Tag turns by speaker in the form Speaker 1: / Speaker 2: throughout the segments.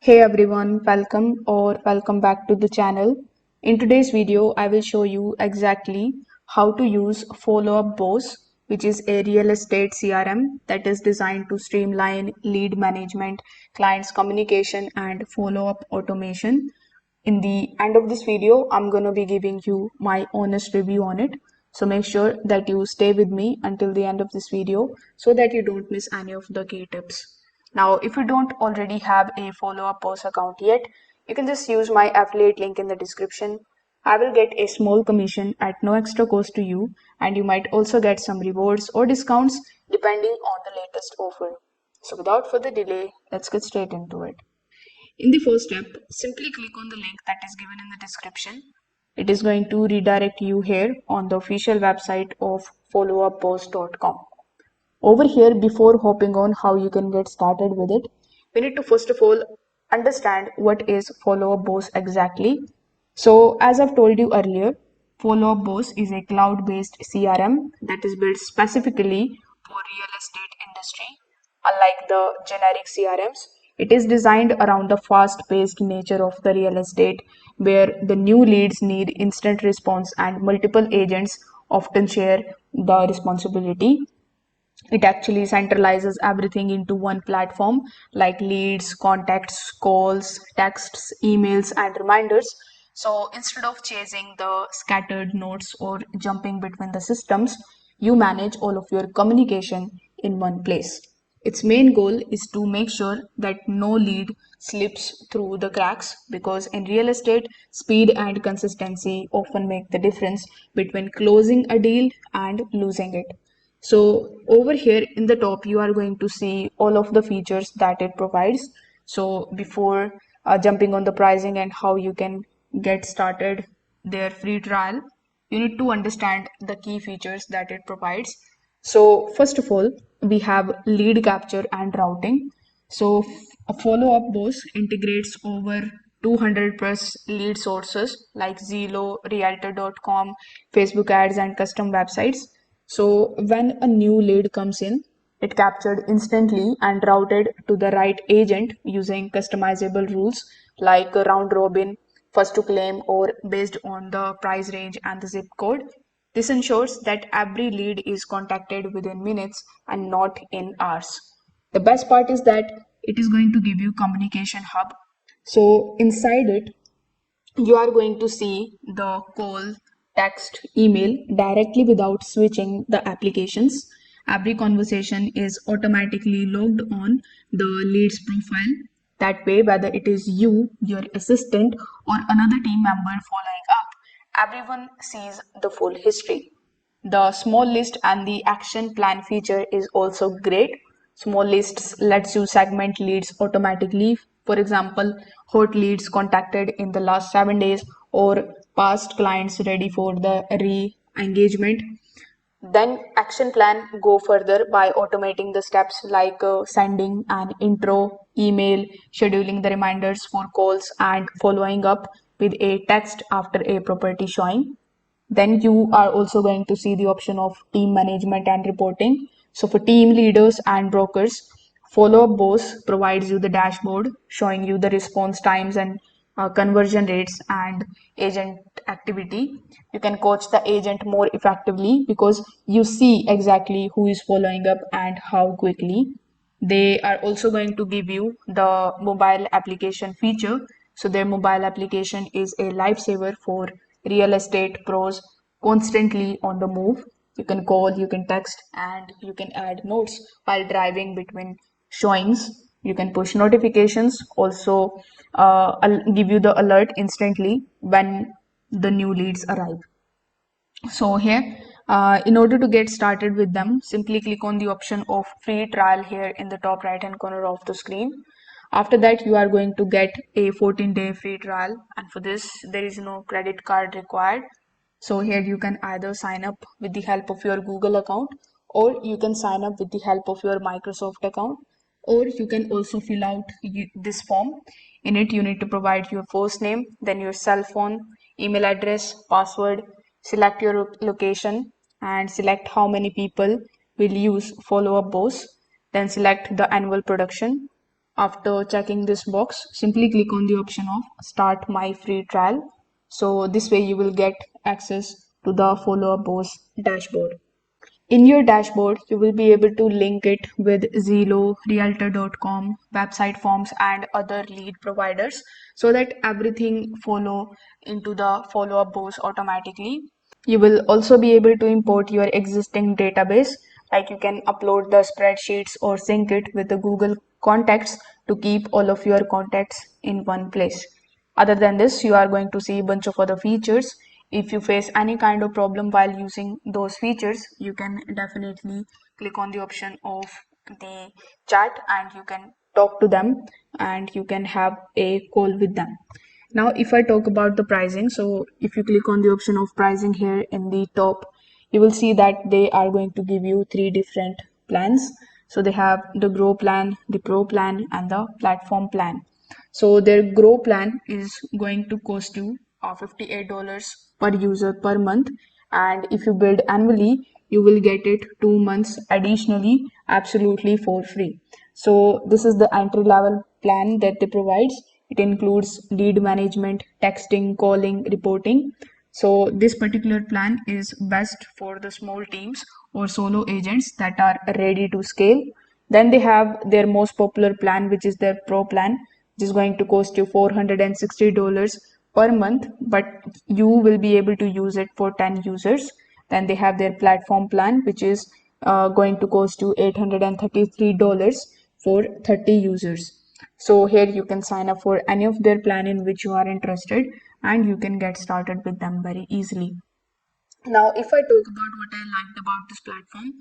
Speaker 1: Hey everyone, welcome back to the channel. In today's video, I will show you exactly how to use Follow-up Boss, which is a real estate CRM that is designed to streamline lead management, clients communication, and follow-up automation. In the end of this video, I'm going to be giving you my honest review on it. So make sure that you stay with me until the end of this video so that you don't miss any of the key tips. Now, if you don't already have a follow-up post account yet, you can just use my affiliate link in the description. I will get a small commission at no extra cost to you, and you might also get some rewards or discounts depending on the latest offer. So without further delay, let's get straight into it. In the first step, simply click on the link that is given in the description. It is going to redirect you here on the official website of followuppost.com. Over here, before hopping on how you can get started with it, we need to first of all understand what is Follow-up Boss exactly. So as I've told you earlier, Follow-up Boss is a cloud-based CRM that is built specifically for real estate industry. Unlike the generic CRMs, it is designed around the fast-paced nature of the real estate, where the new leads need instant response and multiple agents often share the responsibility. It actually centralizes everything into one platform like leads, contacts, calls, texts, emails, and reminders. So instead of chasing the scattered notes or jumping between the systems, you manage all of your communication in one place. Its main goal is to make sure that no lead slips through the cracks, because in real estate, speed and consistency often make the difference between closing a deal and losing it. So over here in the top, you are going to see all of the features that it provides. So before jumping on the pricing and how you can get started their free trial, you need to understand the key features that it provides. So first of all, we have lead capture and routing. So a follow-up boss integrates over 200 plus lead sources like Zillow, Realtor.com, Facebook ads, and custom websites. So when a new lead comes in, it captured instantly and routed to the right agent using customizable rules like a round robin, first to claim, or based on the price range and the zip code. This ensures that every lead is contacted within minutes and not in hours. The best part is that it is going to give you communication hub. So inside it, you are going to see the call, text, email directly without switching the applications. Every conversation is automatically logged on the lead's profile. That way, whether it is you, your assistant, or another team member following up, everyone sees the full history. The small list and the action plan feature is also great. Small lists lets you segment leads automatically. For example, hot leads contacted in the last 7 days or past clients ready for the re-engagement. Then action plan go further by automating the steps like sending an intro email, scheduling the reminders for calls, and following up with a text after a property showing. Then you are also going to see the option of team management and reporting. So for team leaders and brokers, Follow-up Boss provides you the dashboard showing you the response times and conversion rates and agent activity. You can coach the agent more effectively because you see exactly who is following up and how quickly. They are also going to give you the mobile application feature. So their mobile application is a lifesaver for real estate pros constantly on the move. You can call, you can text, and you can add notes while driving between showings. You can push notifications, also give you the alert instantly when the new leads arrive. So here, in order to get started with them, simply click on the option of free trial here in the top right hand corner of the screen. After that, you are going to get a 14-day free trial, and for this, there is no credit card required. So here you can either sign up with the help of your Google account, or you can sign up with the help of your Microsoft account, or you can also fill out this form. In it, you need to provide your first name, then your cell phone, email address, password, select your location, and select how many people will use Follow-up Boss. Then select the annual production. After checking this box, simply click on the option of Start My Free Trial. So this way you will get access to the Follow Up Boss dashboard. In your dashboard, you will be able to link it with Zillow, Realtor.com, website forms, and other lead providers so that everything follow into the follow-up boss automatically. You will also be able to import your existing database, like you can upload the spreadsheets or sync it with the Google Contacts to keep all of your contacts in one place. Other than this, you are going to see a bunch of other features. If you face any kind of problem while using those features, you can definitely click on the option of the chat and you can talk to them and you can have a call with them. Now, if I talk about the pricing, so if you click on the option of pricing here in the top, you will see that they are going to give you three different plans. So they have the Grow plan, the Pro plan, and the Platform plan. So their Grow plan is going to cost you $58 per user per month, and if you build annually, you will get it 2 months additionally, absolutely for free. So this is the entry level plan that they provide. It includes lead management, texting, calling, reporting. So this particular plan is best for the small teams or solo agents that are ready to scale. Then they have their most popular plan, which is their Pro plan, which is going to cost you $460 per month, but you will be able to use it for 10 users. Then they have their Platform plan, which is going to cost you $833 for 30 users. So here you can sign up for any of their plan in which you are interested and you can get started with them very easily. Now, if I talk about what I liked about this platform,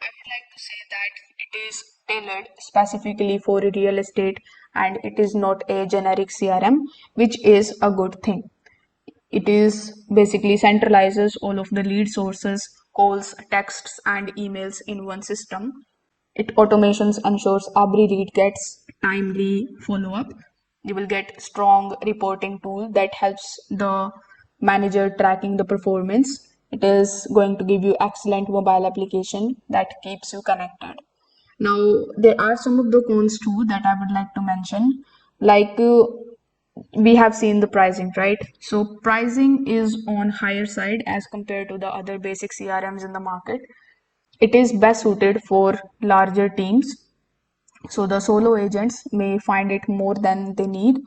Speaker 1: I would like to say that it is tailored specifically for real estate and it is not a generic CRM, which is a good thing. It is basically centralizes all of the lead sources, calls, texts, and emails in one system. It automations ensures every lead gets timely follow up. You will get strong reporting tool that helps the manager tracking the performance. It is going to give you excellent mobile application that keeps you connected. Now, there are some of the cons too that I would like to mention. Like we have seen the pricing, right? So pricing is on higher side as compared to the other basic CRMs in the market. It is best suited for larger teams, so the solo agents may find it more than they need.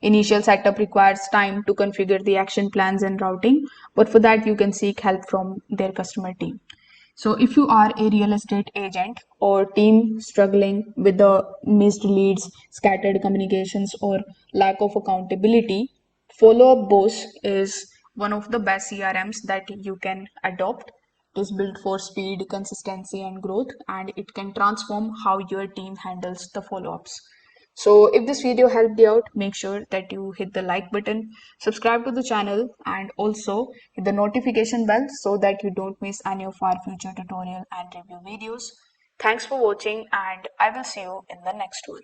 Speaker 1: Initial setup requires time to configure the action plans and routing, but for that you can seek help from their customer team. So if you are a real estate agent or team struggling with the missed leads, scattered communications, or lack of accountability, Follow Up Boss is one of the best CRMs that you can adopt. It is built for speed, consistency, and growth, and it can transform how your team handles the follow-ups. So if this video helped you out, make sure that you hit the like button, subscribe to the channel, and also hit the notification bell so that you don't miss any of our future tutorial and review videos. Thanks for watching, and I will see you in the next one.